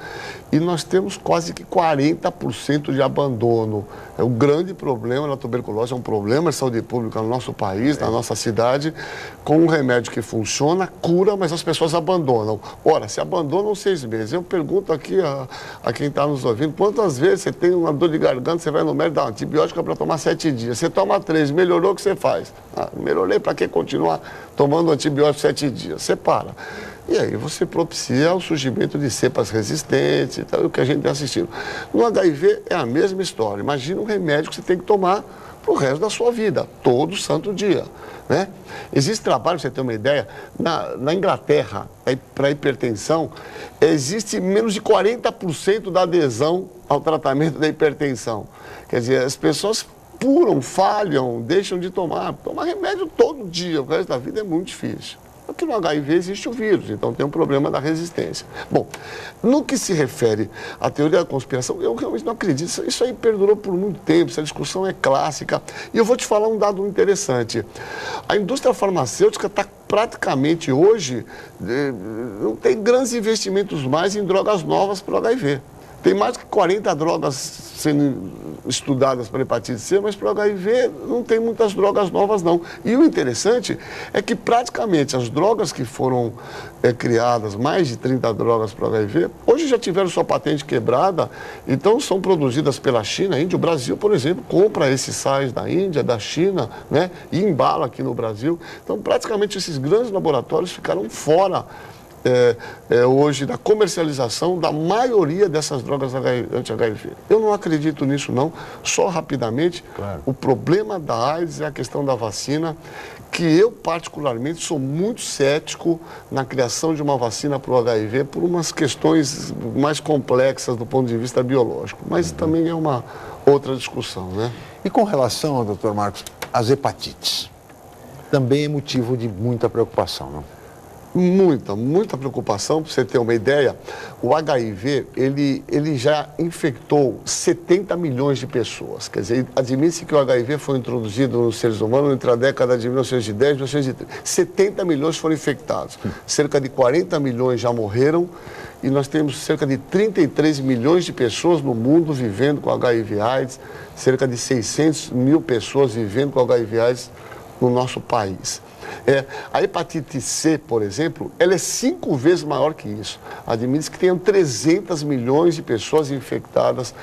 E nós temos quase que 40% de abandono. O grande problema da tuberculose é um problema de saúde pública no nosso país, na nossa cidade, com um remédio que funciona, cura, mas as pessoas abandonam. Ora, se abandonam 6 meses. Eu pergunto aqui a quem está nos ouvindo, quantas vezes você tem uma dor de garganta, você vai no médico, dá um antibiótico para tomar 7 dias. Você toma 3, melhorou, o que você faz? Melhorei, para que continuar tomando antibiótico 7 dias? Você para. E aí você propicia o surgimento de cepas resistentes e tal, o que a gente tem assistido. No HIV é a mesma história. Imagina um remédio que você tem que tomar para o resto da sua vida, todo santo dia. Né? Existe trabalho, para você ter uma ideia, na Inglaterra, para hipertensão, existe menos de 40% da adesão ao tratamento da hipertensão. Quer dizer, as pessoas pulam, falham, deixam de tomar. Tomar remédio todo dia, o resto da vida é muito difícil. Porque no HIV existe o vírus, então tem um problema da resistência. Bom, no que se refere à teoria da conspiração, eu realmente não acredito. Isso aí perdurou por muito tempo, essa discussão é clássica. E eu vou te falar um dado interessante. A indústria farmacêutica está praticamente hoje, não tem grandes investimentos mais em drogas novas para o HIV. Tem mais de 40 drogas sendo estudadas para hepatite C, mas para o HIV não tem muitas drogas novas, não. E o interessante é que praticamente as drogas que foram criadas, mais de 30 drogas para o HIV, hoje já tiveram sua patente quebrada, então são produzidas pela China, Índia. O Brasil, por exemplo, compra esses sais da Índia, da China, né, e embala aqui no Brasil. Então, praticamente esses grandes laboratórios ficaram fora hoje da comercialização da maioria dessas drogas anti-HIV. Eu não acredito nisso, não. Só rapidamente, claro. O problema da AIDS é a questão da vacina, que eu particularmente sou muito cético na criação de uma vacina para o HIV por umas questões mais complexas do ponto de vista biológico. Mas também é uma outra discussão, né? E com relação, doutor Marcos, às hepatites, também é motivo de muita preocupação, não? Muita preocupação. Para você ter uma ideia, o HIV, ele já infectou 70 milhões de pessoas. Quer dizer, admite-se que o HIV foi introduzido nos seres humanos entre a década de 1910 e 1930. 70 milhões foram infectados. Cerca de 40 milhões já morreram e nós temos cerca de 33 milhões de pessoas no mundo vivendo com HIV/AIDS, cerca de 600 mil pessoas vivendo com HIV/AIDS no nosso país. A hepatite C, por exemplo, ela é 5 vezes maior que isso. Admite-se que tenham 300 milhões de pessoas infectadas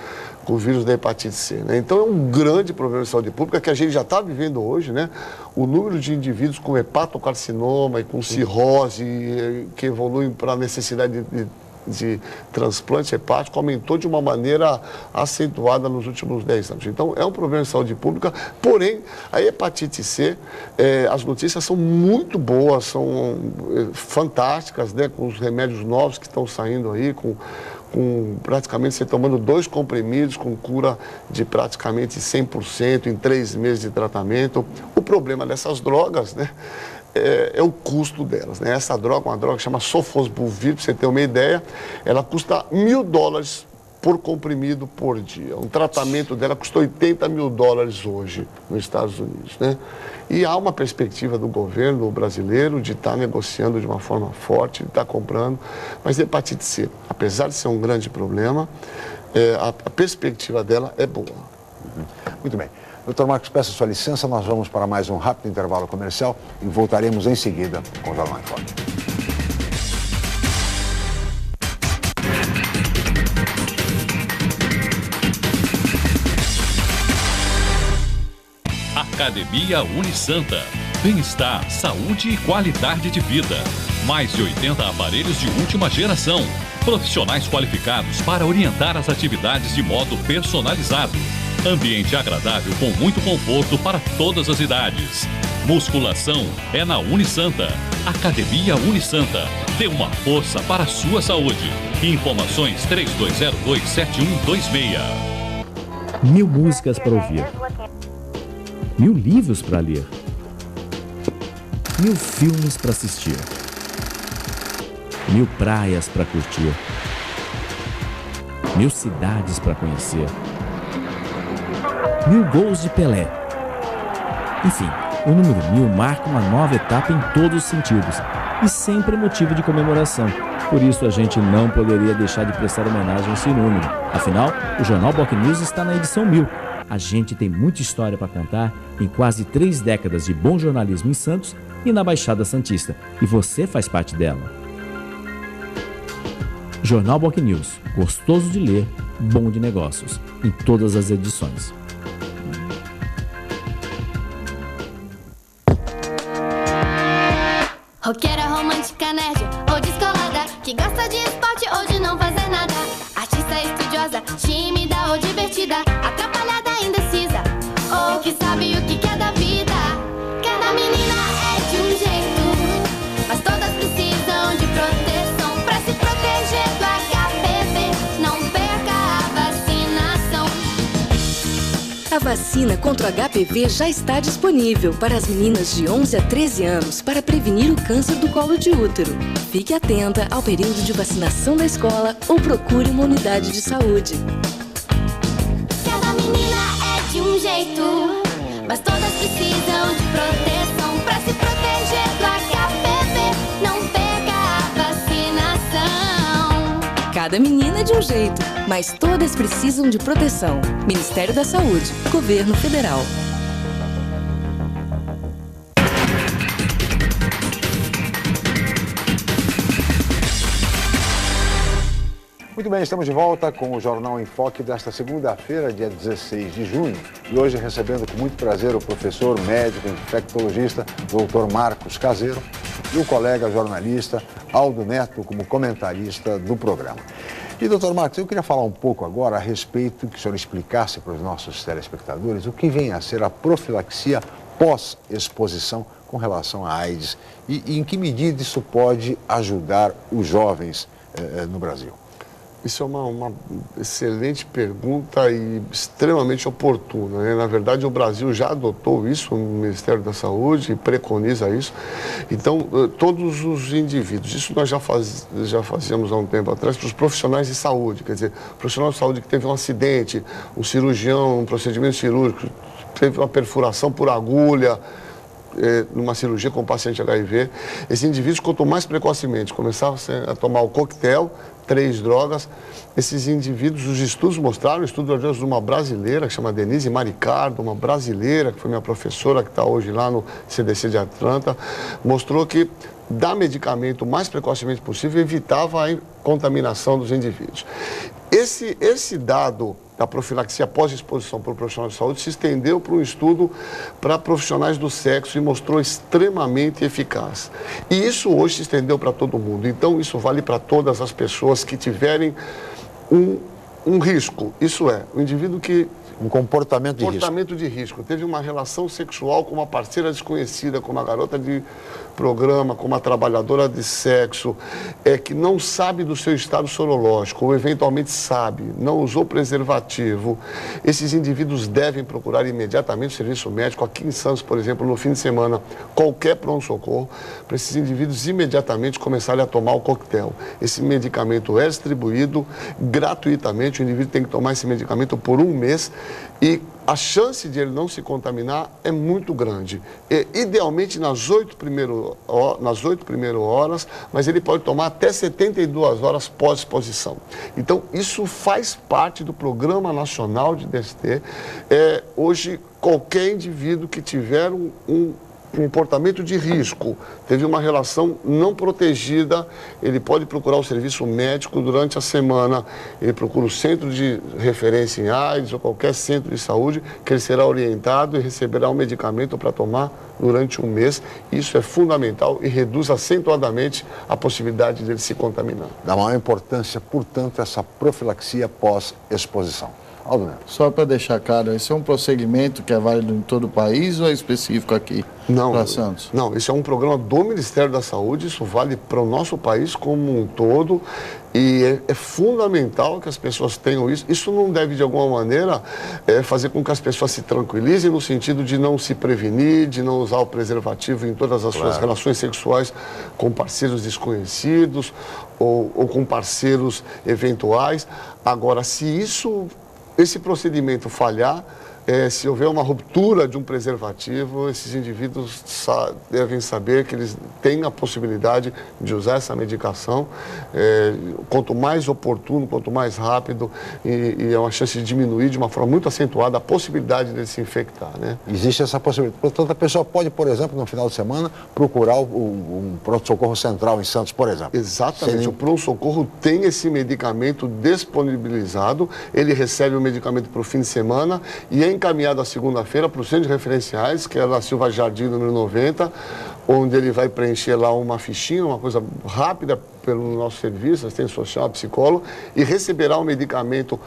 com o vírus da hepatite C. Né? Então é um grande problema de saúde pública que a gente já está vivendo hoje, né? O número de indivíduos com hepatocarcinoma e com cirrose que evoluem para a necessidade de transplante hepático aumentou de uma maneira acentuada nos últimos 10 anos. Então, é um problema de saúde pública, porém, a hepatite C, as notícias são muito boas, são fantásticas, né, com os remédios novos que estão saindo aí, com praticamente você tomando 2 comprimidos com cura de praticamente 100% em 3 meses de tratamento. O problema dessas drogas, né, é o custo delas, né? Essa droga, uma droga que chama Sofosbuvir, para você ter uma ideia, ela custa $1.000 por comprimido por dia. Um tratamento dela custa $80 mil hoje nos Estados Unidos, né? E há uma perspectiva do governo brasileiro de estar negociando de uma forma forte, de estar comprando, mas a hepatite C, apesar de ser um grande problema, a perspectiva dela é boa. Muito bem. Doutor Marcos, peço sua licença, nós vamos para mais um rápido intervalo comercial e voltaremos em seguida com o Jornal em Foque. Academia Unisanta. Bem-estar, saúde e qualidade de vida. Mais de 80 aparelhos de última geração. Profissionais qualificados para orientar as atividades de modo personalizado. Ambiente agradável com muito conforto para todas as idades. Musculação é na Unisanta. Academia Unisanta. Dê uma força para a sua saúde. Informações 3202-7126. 1000 músicas para ouvir. 1000 livros para ler. 1000 filmes para assistir. 1000 praias para curtir. 1000 cidades para conhecer. 1000 gols de Pelé. Enfim, o número 1000 marca uma nova etapa em todos os sentidos e sempre é motivo de comemoração. Por isso a gente não poderia deixar de prestar homenagem a esse número. Afinal, o Jornal Boc News está na edição 1000. A gente tem muita história para contar em quase 3 décadas de bom jornalismo em Santos e na Baixada Santista. E você faz parte dela. Jornal Boc News, gostoso de ler, bom de negócios, em todas as edições. Roqueira, romântica, nerd ou que gosta de esporte ou de não fazer nada. Artista estudiosa, tímida ou divertida, atrapalhada, indecisa, ou que sabe o que quer da vida. Cada menina é de um jeito, mas todas precisam de proteção. Pra se proteger do HPV, não perca a vacinação. A vacina contra o HPV já está disponível para as meninas de 11 a 13 anos para prevenir o câncer do colo de útero. Fique atenta ao período de vacinação da escola ou procure uma unidade de saúde. Cada menina é de um jeito, mas todas precisam de proteção. Pra se proteger do HPV, não perca a vacinação. Cada menina é de um jeito, mas todas precisam de proteção. Ministério da Saúde, Governo Federal. Muito bem, estamos de volta com o Jornal em Foque desta segunda-feira, dia 16 de junho. E hoje recebendo com muito prazer o professor médico infectologista, Dr. Marcos Caseiro, e o colega jornalista Aldo Neto como comentarista do programa. E, doutor Marcos, eu queria falar um pouco agora a respeito, que o senhor explicasse para os nossos telespectadores o que vem a ser a profilaxia pós-exposição com relação à AIDS e em que medida isso pode ajudar os jovens no Brasil. Isso é uma excelente pergunta e extremamente oportuna, né? Na verdade, o Brasil já adotou isso no Ministério da Saúde e preconiza isso. Então, todos os indivíduos, isso nós já fazíamos há um tempo atrás para os profissionais de saúde, quer dizer, profissional de saúde que teve um acidente, um cirurgião, um procedimento cirúrgico, teve uma perfuração por agulha, numa cirurgia com paciente HIV, esses indivíduos, quanto mais precocemente começavam a tomar o coquetel, 3 drogas, esses indivíduos, os estudos mostraram, o estudo de uma brasileira, que chama Denise Maricardo, uma brasileira, que foi minha professora, que está hoje lá no CDC de Atlanta, mostrou que dar medicamento o mais precocemente possível evitava a contaminação dos indivíduos. Esse dado da profilaxia pós-exposição por profissional de saúde se estendeu para um estudo para profissionais do sexo e mostrou extremamente eficaz. E isso hoje se estendeu para todo mundo. Então, isso vale para todas as pessoas que tiverem um risco. Isso é, o indivíduo que... Um comportamento de risco. Teve uma relação sexual com uma parceira desconhecida, com uma garota de programa, com uma trabalhadora de sexo, que não sabe do seu estado sorológico, ou eventualmente sabe, não usou preservativo. Esses indivíduos devem procurar imediatamente o serviço médico. Aqui em Santos, por exemplo, no fim de semana, qualquer pronto-socorro, para esses indivíduos imediatamente começarem a tomar o coquetel. Esse medicamento é distribuído gratuitamente, o indivíduo tem que tomar esse medicamento por 1 mês, e a chance de ele não se contaminar é muito grande. Idealmente nas 8 primeiras horas, mas ele pode tomar até 72 horas pós-exposição. Então, isso faz parte do Programa Nacional de DST. Hoje, qualquer indivíduo que tiver um comportamento de risco, teve uma relação não protegida, ele pode procurar o serviço médico durante a semana, ele procura o centro de referência em AIDS ou qualquer centro de saúde, que ele será orientado e receberá um medicamento para tomar durante 1 mês. Isso é fundamental e reduz acentuadamente a possibilidade de ele se contaminar. Da maior importância, portanto, essa profilaxia pós-exposição. Aldo Neto. Só para deixar claro, esse é um procedimento que é válido em todo o país ou é específico aqui para Santos? Não, esse é um programa do Ministério da Saúde, isso vale para o nosso país como um todo e é fundamental que as pessoas tenham isso. Isso não deve, de alguma maneira, fazer com que as pessoas se tranquilizem no sentido de não se prevenir, de não usar o preservativo em todas as suas relações sexuais com parceiros desconhecidos ou com parceiros eventuais. Agora, se esse procedimento falhar, se houver uma ruptura de um preservativo, esses indivíduos devem saber que eles têm a possibilidade de usar essa medicação. Quanto mais oportuno, quanto mais rápido, e é uma chance de diminuir de uma forma muito acentuada a possibilidade de se infectar, né? Existe essa possibilidade. Portanto, a pessoa pode, por exemplo, no final de semana, procurar um pronto-socorro central em Santos, por exemplo. Exatamente. O pronto-socorro tem esse medicamento disponibilizado, ele recebe o medicamento para o fim de semana e é encaminhado a segunda-feira para o Centro de Referenciais, que é na Silva Jardim, número 90, onde ele vai preencher lá uma fichinha, uma coisa rápida pelo nosso serviço, assistente social, psicólogo, e receberá um medicamento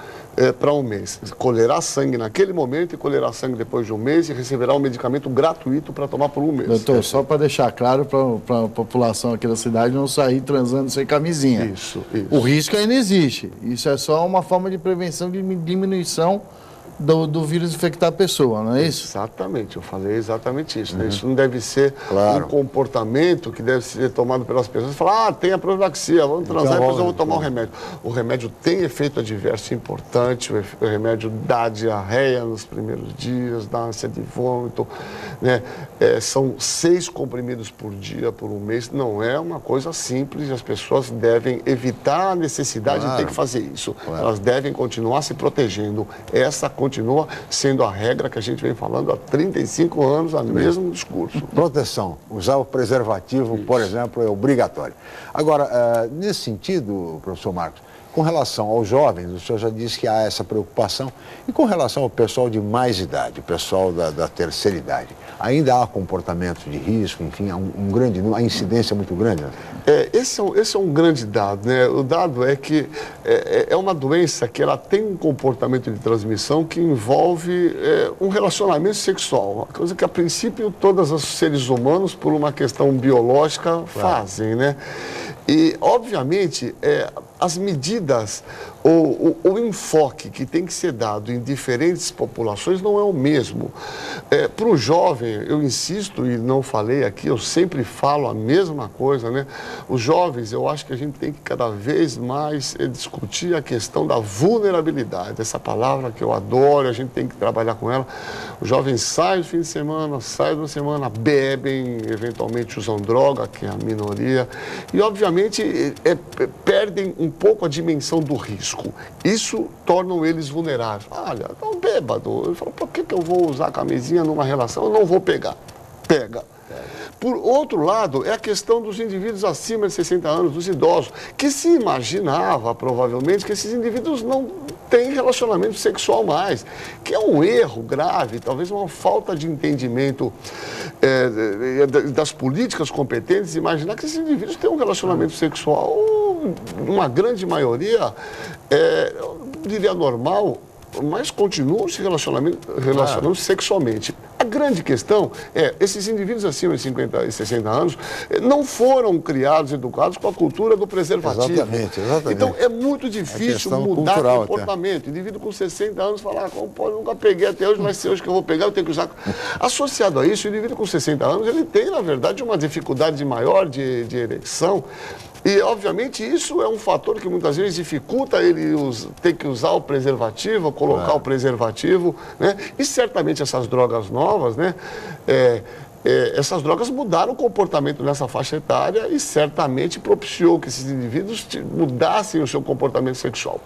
para um mês. Colherá sangue naquele momento e colherá sangue depois de um mês e receberá um medicamento gratuito para tomar por um mês. Doutor, só para deixar claro para a população aqui da cidade não sair transando sem camisinha. Isso. O risco ainda existe. Isso é só uma forma de prevenção, de diminuição do vírus infectar a pessoa, não é isso? Exatamente, eu falei exatamente isso. Né? Isso não deve ser um comportamento que deve ser tomado pelas pessoas. Falar, tem a profilaxia, vamos transar e depois eu vou tomar o remédio. O remédio tem efeito adverso importante, o remédio dá diarreia nos primeiros dias, dá ânsia de vômito, né? São 6 comprimidos por dia, por um mês, não é uma coisa simples, as pessoas devem evitar a necessidade de ter que fazer isso. Elas devem continuar se protegendo. Essa continua sendo a regra que a gente vem falando há 35 anos, o mesmo discurso. Proteção. Usar o preservativo, por exemplo, é obrigatório. Agora, nesse sentido, professor Marcos, com relação aos jovens, o senhor já disse que há essa preocupação, e com relação ao pessoal de mais idade, o pessoal da terceira idade, ainda há comportamentos de risco, enfim, há a incidência muito grande? Né? Esse é um grande dado, né? O dado é que é uma doença que ela tem um comportamento de transmissão que envolve um relacionamento sexual, uma coisa que a princípio todos os seres humanos, por uma questão biológica, fazem, né? E, obviamente, as medidas, o enfoque que tem que ser dado em diferentes populações não é o mesmo. Para o jovem, eu insisto e não falei aqui, eu sempre falo a mesma coisa, né? Os jovens, eu acho que a gente tem que cada vez mais discutir a questão da vulnerabilidade, essa palavra que eu adoro, a gente tem que trabalhar com ela. Os jovens saem no fim de semana, saem da semana, bebem, eventualmente usam droga, que é a minoria, e obviamente perdem um pouco a dimensão do risco. Isso torna eles vulneráveis. Olha, é um bêbado. Eu falo, por que eu vou usar a camisinha numa relação? Eu não vou pegar. Pega. Por outro lado, é a questão dos indivíduos acima de 60 anos, dos idosos, que se imaginava, provavelmente, que esses indivíduos não têm relacionamento sexual mais, que é um erro grave, talvez uma falta de entendimento das políticas competentes, imaginar que esses indivíduos têm um relacionamento sexual, uma grande maioria, eu diria normal, mas continuam se relacionando sexualmente. A grande questão é, esses indivíduos acima de 50 e 60 anos não foram criados, educados com a cultura do preservativo. Exatamente. Então, é muito difícil mudar o comportamento. O indivíduo com 60 anos falar, como pode, nunca peguei até hoje, mas se hoje que eu vou pegar, eu tenho que usar. Associado a isso, o indivíduo com 60 anos, ele tem, na verdade, uma dificuldade maior de ereção. E, obviamente, isso é um fator que muitas vezes dificulta ele ter que usar o preservativo, colocar o preservativo, né? E certamente essas drogas novas, né? Essas drogas mudaram o comportamento nessa faixa etária e certamente propiciou que esses indivíduos mudassem o seu comportamento sexual.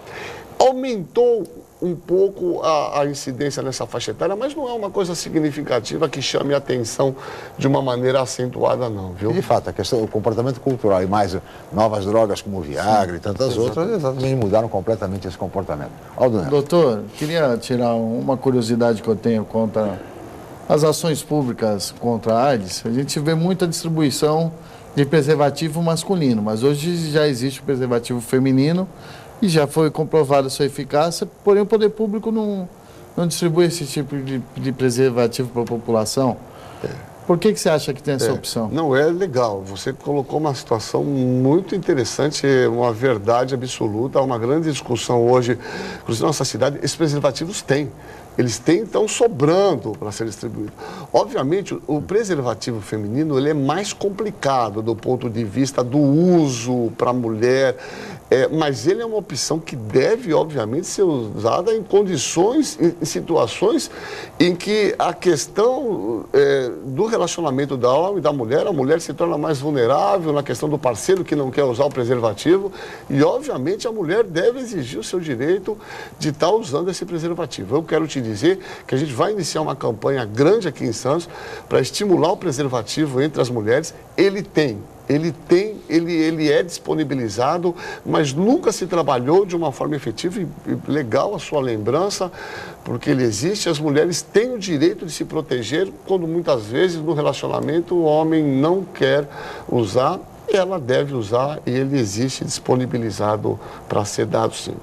Aumentou um pouco a incidência nessa faixa etária, mas não é uma coisa significativa que chame a atenção de uma maneira acentuada, não, viu? E, de fato, a questão do comportamento cultural e mais novas drogas como o Viagra e tantas outras, exatamente mudaram completamente esse comportamento. Aldo Neto. Doutor, queria tirar uma curiosidade que eu tenho contra as ações públicas contra a AIDS. A gente vê muita distribuição de preservativo masculino, mas hoje já existe o preservativo feminino, e já foi comprovada a sua eficácia, porém o poder público não distribui esse tipo de preservativo para a população. Por que você acha que tem essa opção? Não, é legal. Você colocou uma situação muito interessante, uma verdade absoluta, uma grande discussão hoje, inclusive na nossa cidade, esses preservativos têm. Eles estão sobrando para ser distribuído. Obviamente, o preservativo feminino ele é mais complicado do ponto de vista do uso para a mulher, mas ele é uma opção que deve, obviamente, ser usada em condições, em situações em que a questão do relacionamento da homem e da mulher, a mulher se torna mais vulnerável na questão do parceiro que não quer usar o preservativo e, obviamente, a mulher deve exigir o seu direito de estar usando esse preservativo. Eu quero te dizer que a gente vai iniciar uma campanha grande aqui em Santos para estimular o preservativo entre as mulheres. Ele tem Ele é disponibilizado, mas nunca se trabalhou de uma forma efetiva e legal a sua lembrança, porque ele existe. As mulheres têm o direito de se proteger quando muitas vezes no relacionamento o homem não quer usar, ela deve usar e ele existe disponibilizado para ser dado sim.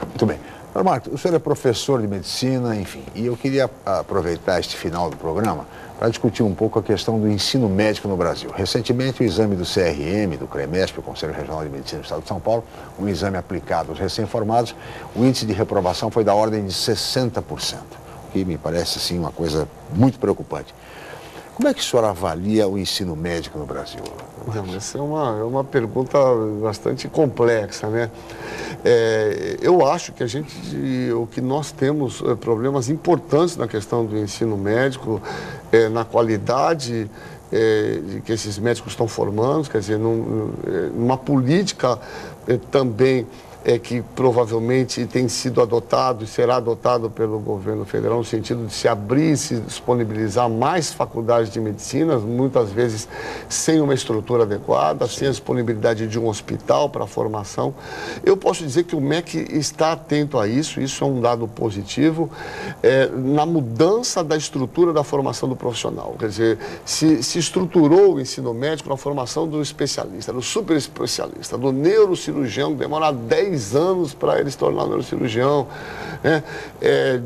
Muito bem. Marcos, o senhor é professor de medicina, enfim, e eu queria aproveitar este final do programa para discutir um pouco a questão do ensino médico no Brasil. Recentemente, o exame do CRM, do CREMESP, o Conselho Regional de Medicina do Estado de São Paulo, um exame aplicado aos recém-formados, o índice de reprovação foi da ordem de 60%, o que me parece, assim, uma coisa muito preocupante. Como é que o senhor avalia o ensino médico no Brasil? Não, essa é uma pergunta bastante complexa, né? Eu acho que o que nós temos problemas importantes na questão do ensino médico, na qualidade de que esses médicos estão formando, quer dizer, numa política também que provavelmente tem sido adotado e será adotado pelo governo federal no sentido de se abrir e se disponibilizar mais faculdades de medicina, muitas vezes sem uma estrutura adequada, sem a disponibilidade de um hospital para a formação. Eu posso dizer que o MEC está atento a isso é um dado positivo, na mudança da estrutura da formação do profissional. Quer dizer, se estruturou o ensino médico na formação do especialista, do super especialista, do neurocirurgião, que demora 10 anos para ele se tornar neurocirurgião, né?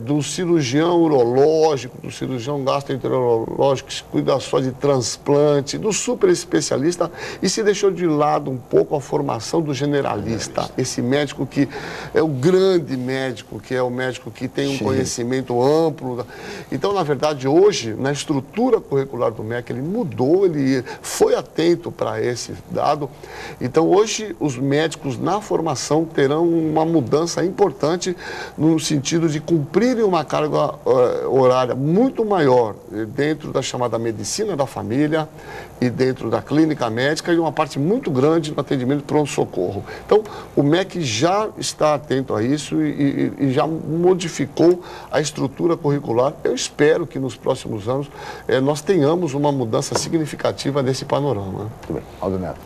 Do cirurgião urológico, do cirurgião gastroenterológico, que cuida só de transplante, do super especialista, e se deixou de lado um pouco a formação do generalista, esse médico que é o grande médico, que é o médico que tem um conhecimento amplo. Então, na verdade, hoje, na estrutura curricular do MEC, ele mudou, ele foi atento para esse dado. Então, hoje, os médicos na formação terão uma mudança importante no sentido de cumprirem uma carga horária muito maior dentro da chamada medicina da família e dentro da clínica médica e uma parte muito grande no atendimento pronto-socorro. Então, o MEC já está atento a isso e já modificou a estrutura curricular. Eu espero que nos próximos anos nós tenhamos uma mudança significativa nesse panorama. Muito bem. Aldo Neto,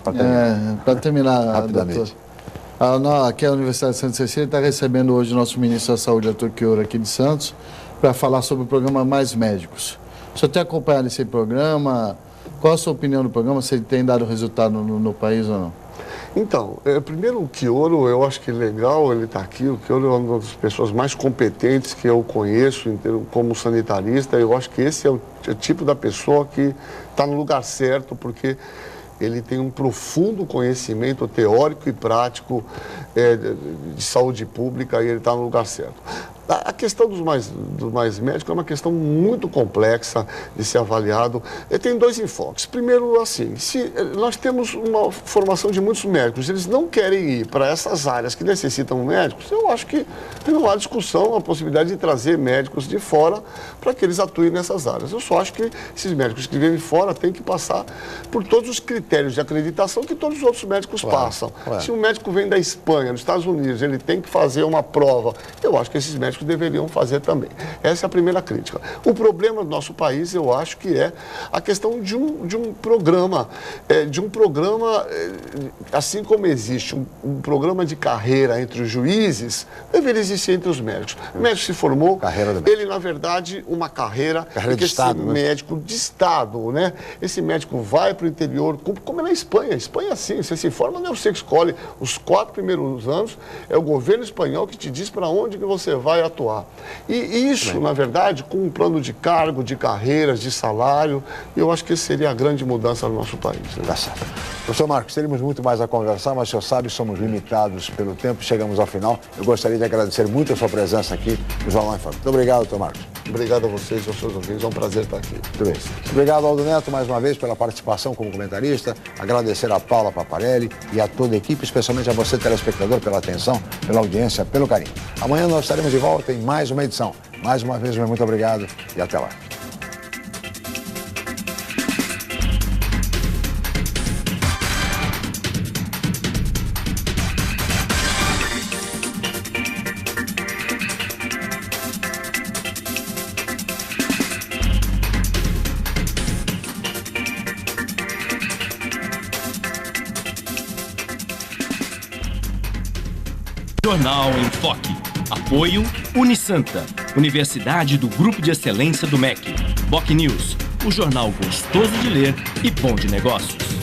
para terminar, rapidamente. Doutor. Aqui a Universidade de Santa Cecília está recebendo hoje o nosso ministro da Saúde, Arthur Chioro, aqui de Santos, para falar sobre o programa Mais Médicos. O senhor tem acompanhado esse programa? Qual a sua opinião do programa? Se ele tem dado resultado no país ou não? Então, primeiro o Chioro, eu acho que é legal ele estar aqui. O Chioro é uma das pessoas mais competentes que eu conheço como sanitarista. Eu acho que esse é o tipo da pessoa que está no lugar certo, porque ele tem um profundo conhecimento teórico e prático de saúde pública e ele está no lugar certo. A questão dos mais médicos é uma questão muito complexa de ser avaliado. Tem dois enfoques. Primeiro, assim, se nós temos uma formação de muitos médicos, eles não querem ir para essas áreas que necessitam médicos, eu acho que não há discussão, a possibilidade de trazer médicos de fora para que eles atuem nessas áreas. Eu só acho que esses médicos que vêm de fora têm que passar por todos os critérios de acreditação que todos os outros médicos passam. Se um médico vem da Espanha, dos Estados Unidos, ele tem que fazer uma prova, eu acho que esses médicos deveriam fazer também. Essa é a primeira crítica. O problema do nosso país, eu acho que é a questão de um programa, assim como existe um programa de carreira entre os juízes, deveria existir entre os médicos. O médico se formou, ele, na verdade, uma carreira de Estado, médico de Estado, né? Esse médico vai para o interior, como é na Espanha. Espanha, sim, você se forma, não é você que escolhe. Os 4 primeiros anos, é o governo espanhol que te diz para onde que você vai atuar. E isso, na verdade, com um plano de cargo, de carreiras, de salário, eu acho que essa seria a grande mudança no nosso país. Né? Tá certo. Professor Marcos, teríamos muito mais a conversar, mas o senhor sabe, somos limitados pelo tempo, chegamos ao final. Eu gostaria de agradecer muito a sua presença aqui no Jornal em Foco. Muito obrigado, doutor Marcos. Obrigado a vocês e aos seus ouvintes, é um prazer estar aqui. Muito bem. Obrigado, Aldo Neto, mais uma vez, pela participação como comentarista. Agradecer a Paula Paparelli e a toda a equipe, especialmente a você, telespectador, pela atenção, pela audiência, pelo carinho. Amanhã nós estaremos de volta em mais uma edição. Mais uma vez, muito obrigado e até lá. Jornal em Foque. Apoio Unisanta, Universidade do Grupo de Excelência do MEC. BocNews, o jornal gostoso de ler e bom de negócios.